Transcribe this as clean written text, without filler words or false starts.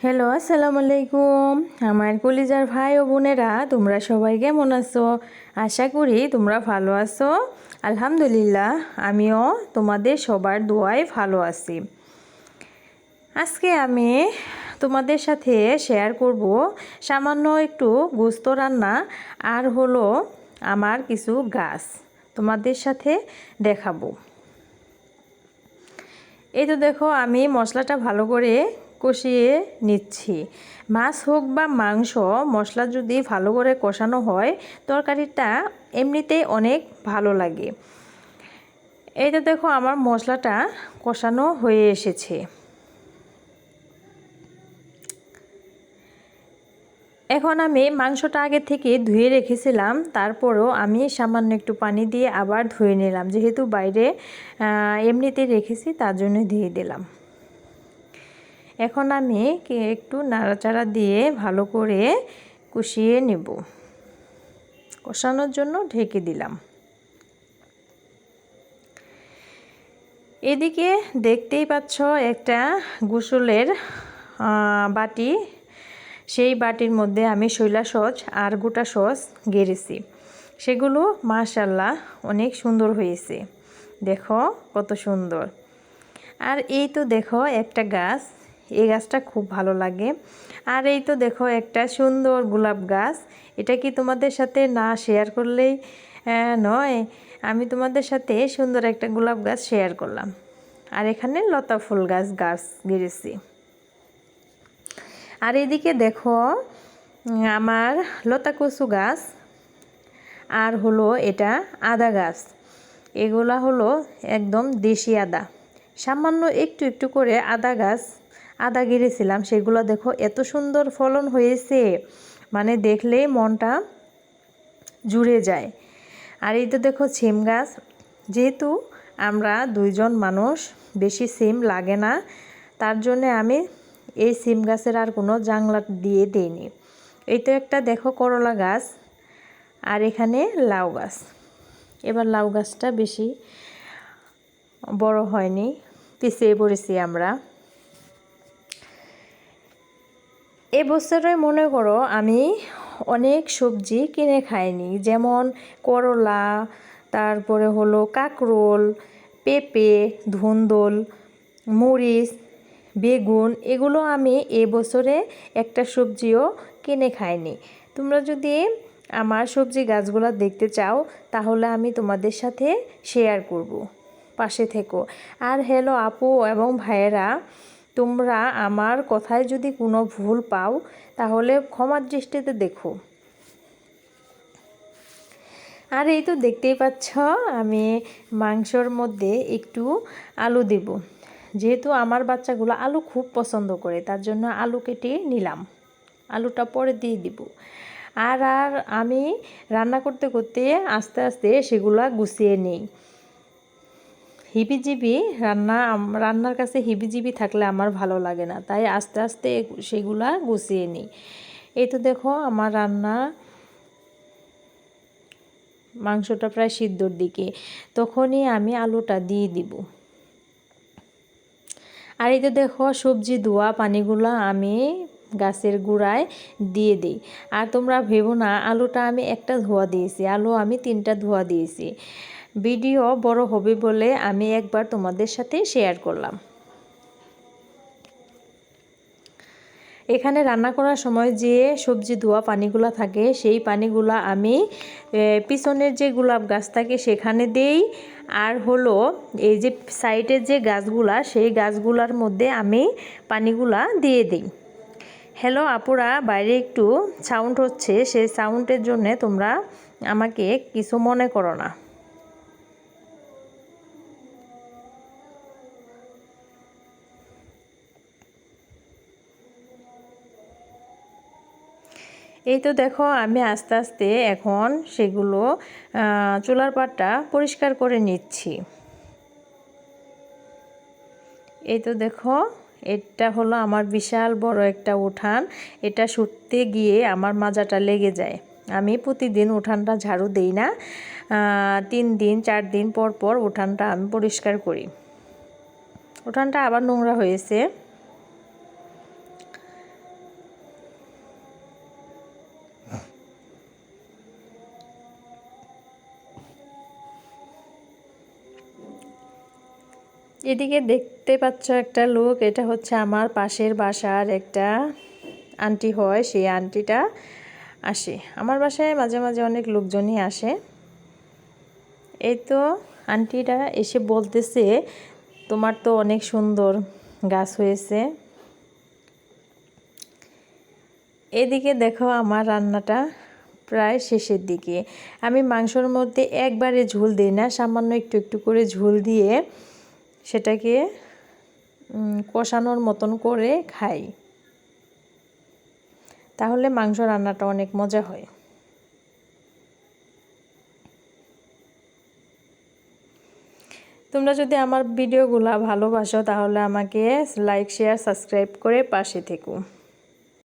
Hello, আসসালামু আলাইকুম। আমার কলিজার ভাই ও বোনেরা, তোমরা সবাই কেমন আছো? আশা করি তোমরা ভালো আছো। আলহামদুলিল্লাহ, আমিও তোমাদের সবার দোয়ায় ভালো আছি। আজকে আমি তোমাদের সাথে শেয়ার করব সামান্য একটু গোস্ত রান্না আর হলো আমার কিছু গাছ তোমাদের সাথে দেখাবো। এই তো দেখো, আমি মশলাটা ভালো করে কষিয়ে নিচ্ছি। মাছ হোক বা মাংস, মশলা যদি ভালো করে কষানো হয় তরকারিটা এমনিতেই অনেক ভালো লাগে। এই তো দেখো, আমার মশলাটা কষানো হয়ে এসেছে। এখন আমি মাংসটা আগে থেকে ধুয়ে রেখেছিলাম, তারপরও আমি সামান্য একটু পানি দিয়ে আবার ধুয়ে নিলাম, যেহেতু বাইরে এমনিতে রেখেছি তার জন্য দিয়ে দিলাম। এখন আমি একটু নাড়াচাড়া দিয়ে ভালো করে কষিয়ে নেব। কষানোর জন্য ঢেকে দিলাম। এদিকে দেখতেই পাচ্ছ একটা গোসলের বাটি, সেই বাটির মধ্যে আমি শৈলা সস আর গোটা সস গেড়েছি। সেগুলো মাশাআল্লাহ অনেক সুন্দর হয়েছে, দেখো কত সুন্দর। আর এই তো দেখো একটা গাছ, এই গাছটা খুব ভালো লাগে। আর এই তো দেখো একটা সুন্দর গোলাপ গাছ, এটা কি তোমাদের সাথে না শেয়ার করলেই নয়। আমি তোমাদের সাথে সুন্দর একটা গোলাপ গাছ শেয়ার করলাম। আর এখানে লতা ফুল গাছ গেড়েছি। আর এদিকে দেখো আমার লতা কচু গাছ আর হলো এটা আদা গাছ। এগুলা হলো একদম দেশি আদা। সামান্য একটু একটু করে আদা গেড়েছিলাম, সেগুলো দেখো এত সুন্দর ফলন হয়েছে, মানে দেখলেই মনটা জুড়ে যায়। আর এই তো দেখো সিম গাছ, যেহেতু আমরা দুইজন মানুষ, বেশি সিম লাগে না, তার জন্যে আমি এই সিম গাছের আর কোনো জাংলা দিয়ে দিইনি। এই তো একটা দেখো করলা গাছ, আর এখানে লাউ গাছ। এবার লাউ গাছটা বেশি বড় হয়নি, পিছিয়ে পড়েছি আমরা। এবছরে মনে করো আমি অনেক সবজি কিনে খাইনি, যেমন করলা, তারপরে হলো কাঁকরোল, পেঁপে, ধুন্দুল, মরিচ, বেগুন, এগুলো আমি এবছরে একটা সবজিও কিনে খাইনি। তোমরা যদি আমার সবজি গাছগুলো দেখতে চাও তাহলে আমি তোমাদের সাথে শেয়ার করব, পাশে থেকো। আর হ্যালো আপু এবং ভাইয়েরা, তোমরা আমার কথায় যদি কোনো ভুল পাও তাহলে ক্ষমার দৃষ্টিতে দেখো। আর এই তো দেখতেই পাচ্ছ, আমি মাংসর মধ্যে একটু আলু দেব, যেহেতু আমার বাচ্চাগুলো আলু খুব পছন্দ করে, তার জন্য আলু কেটে নিলাম। আলুটা পরে দিয়ে দিব। আর আমি রান্না করতে করতে আস্তে আস্তে সেগুলা গুছিয়ে নিই। হিবিজিবি রান্নার কাছে হিবিজিবি থাকলে আমার ভালো লাগে না, তাই আস্তে আস্তে সেগুলা গুছিয়ে নিই। এই তো দেখো আমার মাংসটা প্রায় সিদ্ধর দিকে, তখনই আমি আলুটা দিয়ে দিব। আর এই তো দেখো সবজি ধোয়া পানিগুলো আমি গাছের গোড়ায় দিয়ে দিই। আর তোমরা ভেবো না আলুটা আমি একটা ধোয়া দিয়েছি, আলু আমি 3টা ধোয়া দিয়েছি। ভিডিও বড় হবে বলে আমি একবার তোমাদের সাথে শেয়ার করলাম। এখানে রান্না করার সময় যে সবজি ধোয়া পানিগুলো থাকে, সেই পানিগুলো আমি পিছনের যে গোলাপ গাছ থাকে সেখানে দেই। আর হলো এই যে সাইডের যে গাছগুলা, সেই গাছগুলার মধ্যে আমি পানিগুলা দিয়ে দিই। হ্যালো আপুরা, বাইরে একটু সাউন্ড হচ্ছে, সেই সাউন্ডের জন্যে তোমরা আমাকে কিছু মনে করো না। এই তো দেখো আমি আস্তে আস্তে এখন সেগুলো চুলার পাটটা পরিষ্কার করে নিচ্ছি। এই তো দেখো, এটা হলো আমার বিশাল বড় একটা উঠান। এটা শুতে গিয়ে আমার মাজাটা লেগে যায়। আমি প্রতিদিন উঠানটা ঝাড়ু দেই না, 3 দিন 4 দিন পর পর উঠানটা আমি পরিষ্কার করি। উঠানটা আবার নোংরা হয়েছে। এদিকে দেখতে পাচ্ছ একটা লোক, এটা হচ্ছে আমার পাশের বাসার একটা আন্টি হয়, সেই আন্টিটা আসে আমার বাসায় মাঝে মাঝে, অনেক লোকজনই আসে। এই তো আন্টিটা এসে বলতেছে তোমার তো অনেক সুন্দর গাছ হয়েছে। এদিকে দেখো আমার রান্নাটা প্রায় শেষের দিকে। আমি মাংসর মধ্যে একবারে ঝোল দিই না, সামান্য একটু একটু করে ঝোল দিয়ে সেটাকে কষানোর মতন করে খাই, তাহলে মাংস রান্নাটা অনেক মজা হয়। তোমরা যদি আমার ভিডিওগুলো ভালোবাসো তাহলে আমাকে লাইক, শেয়ার, সাবস্ক্রাইব করে পাশে থেকো।